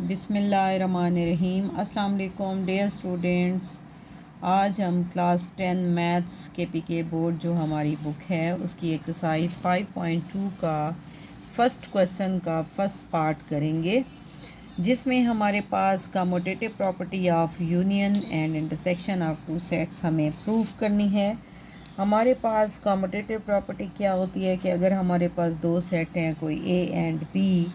बिस्मिल्लाहिर्रहमानिर्रहीम। अस्सलाम वालेकुम डियर स्टूडेंट्स। आज हम क्लास 10 मैथ्स के बोर्ड जो हमारी बुक है उसकी एक्सरसाइज 5.2 का फर्स्ट क्वेश्चन का फर्स्ट पार्ट करेंगे, जिसमें हमारे पास commutative property of union and intersection of two sets हमें प्रूव करनी है। हमारे पास कम्यूटेटिव प्रॉपर्टी क्या होती है कि अगर हमारे पास दो सेट हैं, कोई ए एंड बी,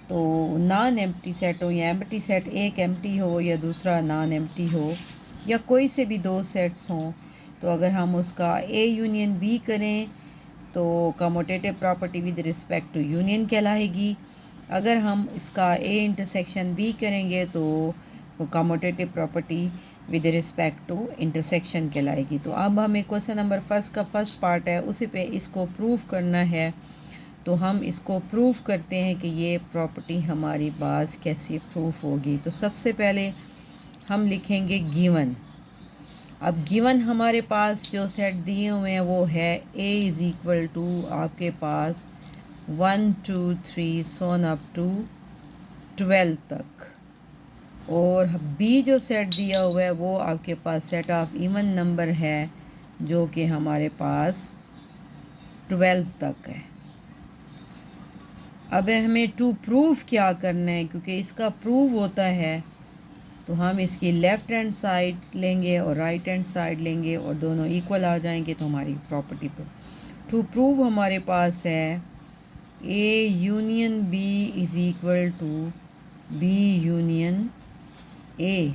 तो नॉन एम्प्टी सेट हो या एम्प्टी सेट, एक एम्प्टी हो या दूसरा नॉन एम्प्टी हो, या कोई से भी दो सेट्स हों, तो अगर हम उसका ए यूनियन बी करें तो commutative property with respect to union कहलाएगी। अगर हम इसका ए इंटरसेक्शन बी करेंगे तो वो commutative property with respect to intersection कहलाएगी। तो अब हमें क्वेश्चन नंबर फर्स्ट का फर्स्ट पार्ट है, उसी पे इसको प्रूव करना है। तो हम इसको प्रूव करते हैं कि ये प्रॉपर्टी हमारी बात कैसे प्रूफ होगी। तो सबसे पहले हम लिखेंगे गिवन। अब गिवन हमारे पास जो सेट दिए हुए हैं वो है ए इज़ इक्वल टू आपके पास 1 2 3 सोन अप टू 12 तक, और बी जो सेट दिया हुआ है वो आपके पास सेट ऑफ इवन नंबर है जो कि हमारे पास 12 तक है। अब हमें टू प्रूव क्या करना है, क्योंकि इसका प्रूव होता है तो हम इसकी लेफ़्ट हैंड साइड लेंगे और राइट हैंड साइड लेंगे और दोनों इक्वल आ जाएंगे तो हमारी प्रॉपर्टी पर टू प्रूव हमारे पास है A union B is equal to B union A.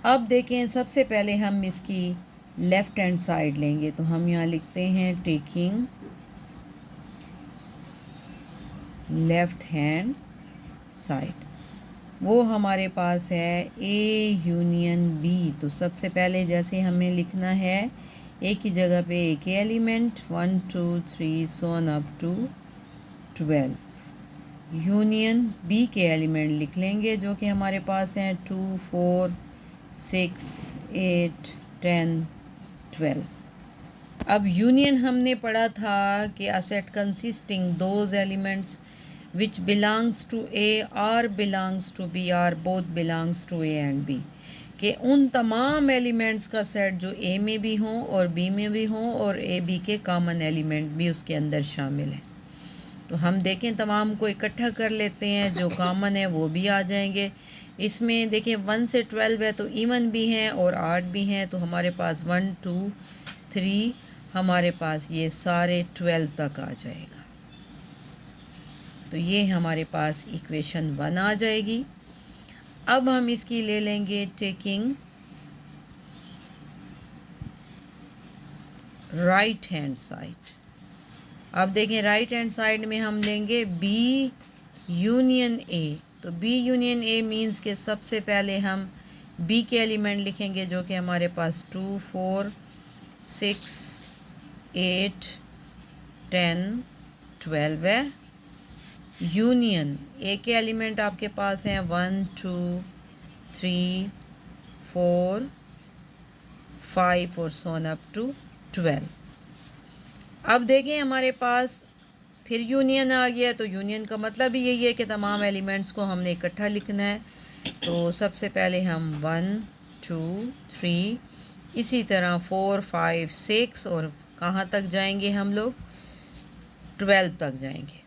अब देखें, सबसे पहले हम इसकी लेफ़्ट हैंड साइड लेंगे, तो हम यहाँ लिखते हैं टेकिंग लेफ़्ट हैंड साइड, वो हमारे पास है ए यूनियन बी। तो सबसे पहले जैसे हमें लिखना है ए की जगह पे ए के element 1 2 3 so on up to 12, union B के एलिमेंट लिख लेंगे जो कि हमारे पास हैं 2 4 6 8 10 12। अब यूनियन हमने पढ़ा था कि a set consisting those elements which belongs to A or belongs to B or both belongs to A and B, कि उन तमाम एलिमेंट्स का सेट जो A में भी हों और B में भी हों और A B के कॉमन एलिमेंट भी उसके अंदर शामिल हैं। तो हम देखें तमाम को इकट्ठा कर लेते हैं, जो कॉमन है वो भी आ जाएंगे। इसमें देखें 1 से 12 है तो इवन भी हैं और 8 भी हैं, तो हमारे पास 1 2 3 हमारे पास ये सारे 12 तक आ जाएगा। तो ये हमारे पास इक्वेशन 1 आ जाएगी। अब हम इसकी ले लेंगे टेकिंग राइट हैंड साइड। अब देखें राइट हैंड साइड में हम लेंगे बी यूनियन ए। तो बी यूनियन ए मीन्स के सबसे पहले हम बी के एलिमेंट लिखेंगे जो कि हमारे पास 2 4 6 8 10 12 है। यूनियन ए के एलिमेंट आपके पास हैं 1 2 3 4 5 और सोन अप टू 12। अब देखें हमारे पास फिर यूनियन आ गया, तो यूनियन का मतलब ही यही है कि तमाम एलिमेंट्स को हमने इकट्ठा लिखना है। तो सबसे पहले हम 1 2 3, इसी तरह 4 5 6 और कहाँ तक जाएंगे हम लोग 12 तक जाएंगे।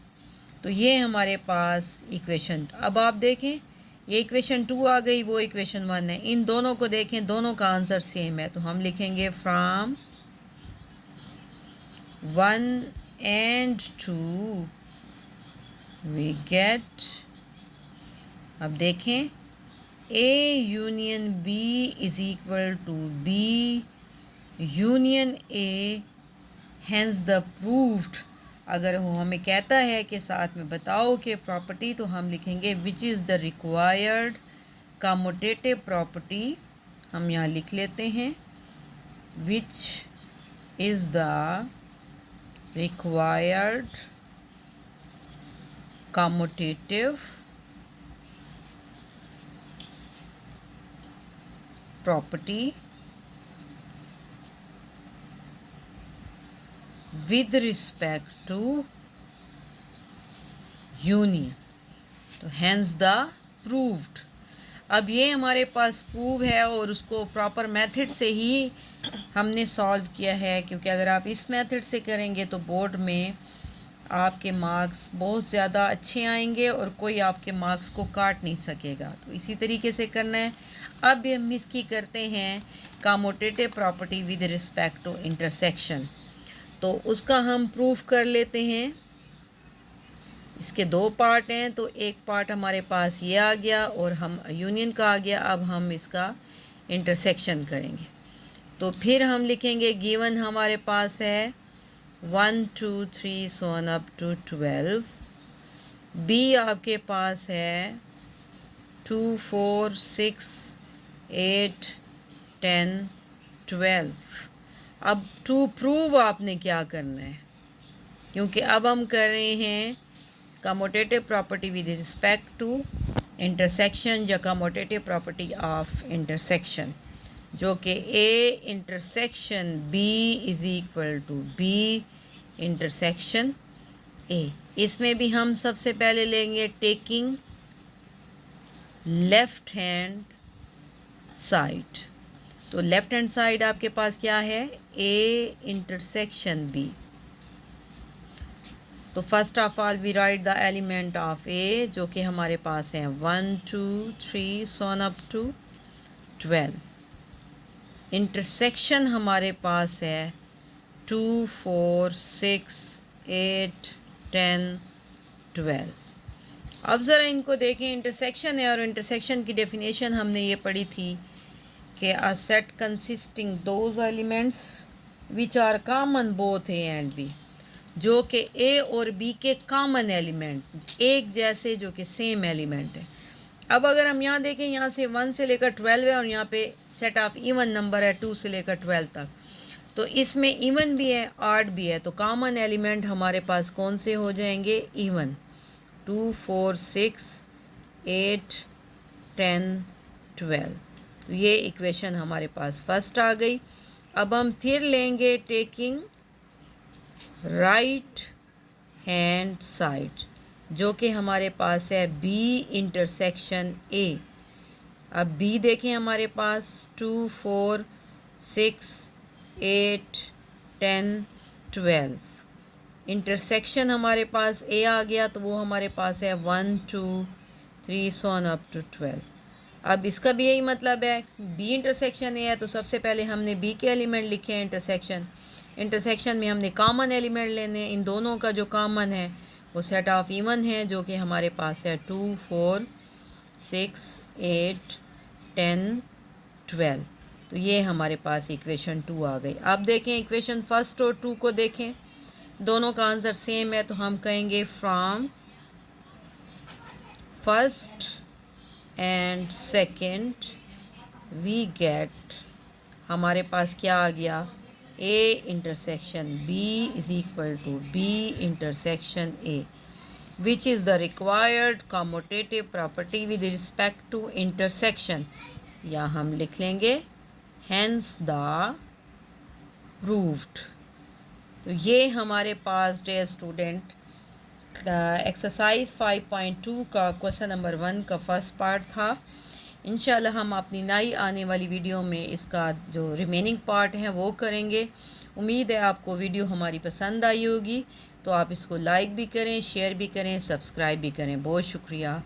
तो ये हमारे पास इक्वेशन, अब आप देखें ये इक्वेशन 2 आ गई, वो इक्वेशन 1 है। इन दोनों को देखें, दोनों का आंसर सेम है, तो हम लिखेंगे फ्रॉम 1 एंड 2 वी गेट, अब देखें A union B is equal to B union A, hence the proved. अगर वो हमें कहता है कि साथ में बताओ कि प्रॉपर्टी, तो हम लिखेंगे विच is the required commutative property. हम यहाँ लिख लेते हैं विच is the required commutative property with respect to union। तो हैंस द प्रूव्ड। अब ये हमारे पास प्रूव है और उसको प्रॉपर मेथड से ही हमने सॉल्व किया है, क्योंकि अगर आप इस मेथड से करेंगे तो बोर्ड में आपके मार्क्स बहुत ज़्यादा अच्छे आएंगे और कोई आपके मार्क्स को काट नहीं सकेगा। तो इसी तरीके से करना है। अब हम इसकी करते हैं commutative property with respect to intersection. तो उसका हम प्रूफ कर लेते हैं। इसके दो पार्ट हैं, तो एक पार्ट हमारे पास ये आ गया और हम यूनियन का आ गया। अब हम इसका इंटरसेक्शन करेंगे। तो फिर हम लिखेंगे गिवन हमारे पास है 1 2 3 so on up to 12। B आपके पास है 2 4 6 8 10 12। अब टू प्रूव आपने क्या करना है, क्योंकि अब हम कर रहे हैं commutative property with respect to intersection या कम्यूटेटिव प्रॉपर्टी ऑफ इंटरसेक्शन, जो कि A intersection B is equal to B intersection A. इसमें भी हम सबसे पहले लेंगे टेकिंग लेफ्ट हैंड साइड। तो लेफ्ट हैंड साइड आपके पास क्या है, ए इंटरसेक्शन बी। तो first of all we write the element of A, जो कि हमारे पास है 1 2 3 सो अप टू 12। इंटरसेक्शन हमारे पास है 2 4 6 8 10 12। अब ज़रा इनको देखें, इंटरसेक्शन है और इंटरसेक्शन की डेफिनेशन हमने ये पढ़ी थी कि a set consisting those elements which are common both A and B, जो कि ए और बी के कॉमन एलिमेंट एक जैसे, जो कि सेम एलिमेंट है। अब अगर हम यहाँ देखें, यहाँ से 1 से लेकर 12 है और यहाँ पे सेट ऑफ इवन नंबर है 2 से लेकर 12 तक। तो इसमें इवन भी है ऑड भी है, तो कॉमन एलिमेंट हमारे पास कौन से हो जाएंगे, इवन। 2 4 6 8 10 12। तो ये इक्वेशन हमारे पास फर्स्ट आ गई। अब हम फिर लेंगे टेकिंग राइट हैंड साइड, जो कि हमारे पास है बी इंटरसेक्शन ए। अब बी देखें हमारे पास 2 4 6 8 10 12। इंटरसेक्शन हमारे पास ए आ गया, तो वो हमारे पास है 1 2 3 सो ऑन अप टू 12। अब इसका भी यही मतलब है, बी इंटरसेक्शन ए है तो सबसे पहले हमने बी के एलिमेंट लिखे हैं इंटरसेक्शन। इंटरसेक्शन में हमने कॉमन एलिमेंट लेने हैं। इन दोनों का जो कॉमन है वो सेट ऑफ इवन है, जो कि हमारे पास है 2 4 6 8 10 12। तो ये हमारे पास इक्वेशन 2 आ गई। अब देखें इक्वेशन फर्स्ट और 2 को देखें, दोनों का आंसर सेम है, तो हम कहेंगे from first and second we get, हमारे पास क्या आ गया, A intersection B is equal to B intersection A, which is the required commutative property with respect to intersection, या हम लिख लेंगे हैंस द प्रूव्ड। तो ये हमारे पास डियर स्टूडेंट एक्सरसाइज 5.2 का क्वेश्चन नंबर 1 का फर्स्ट पार्ट था। इंशाल्लाह हम अपनी नई आने वाली वीडियो में इसका जो रिमेनिंग पार्ट है वो करेंगे। उम्मीद है आपको वीडियो हमारी पसंद आई होगी, तो आप इसको लाइक भी करें, शेयर भी करें, सब्सक्राइब भी करें। बहुत शुक्रिया।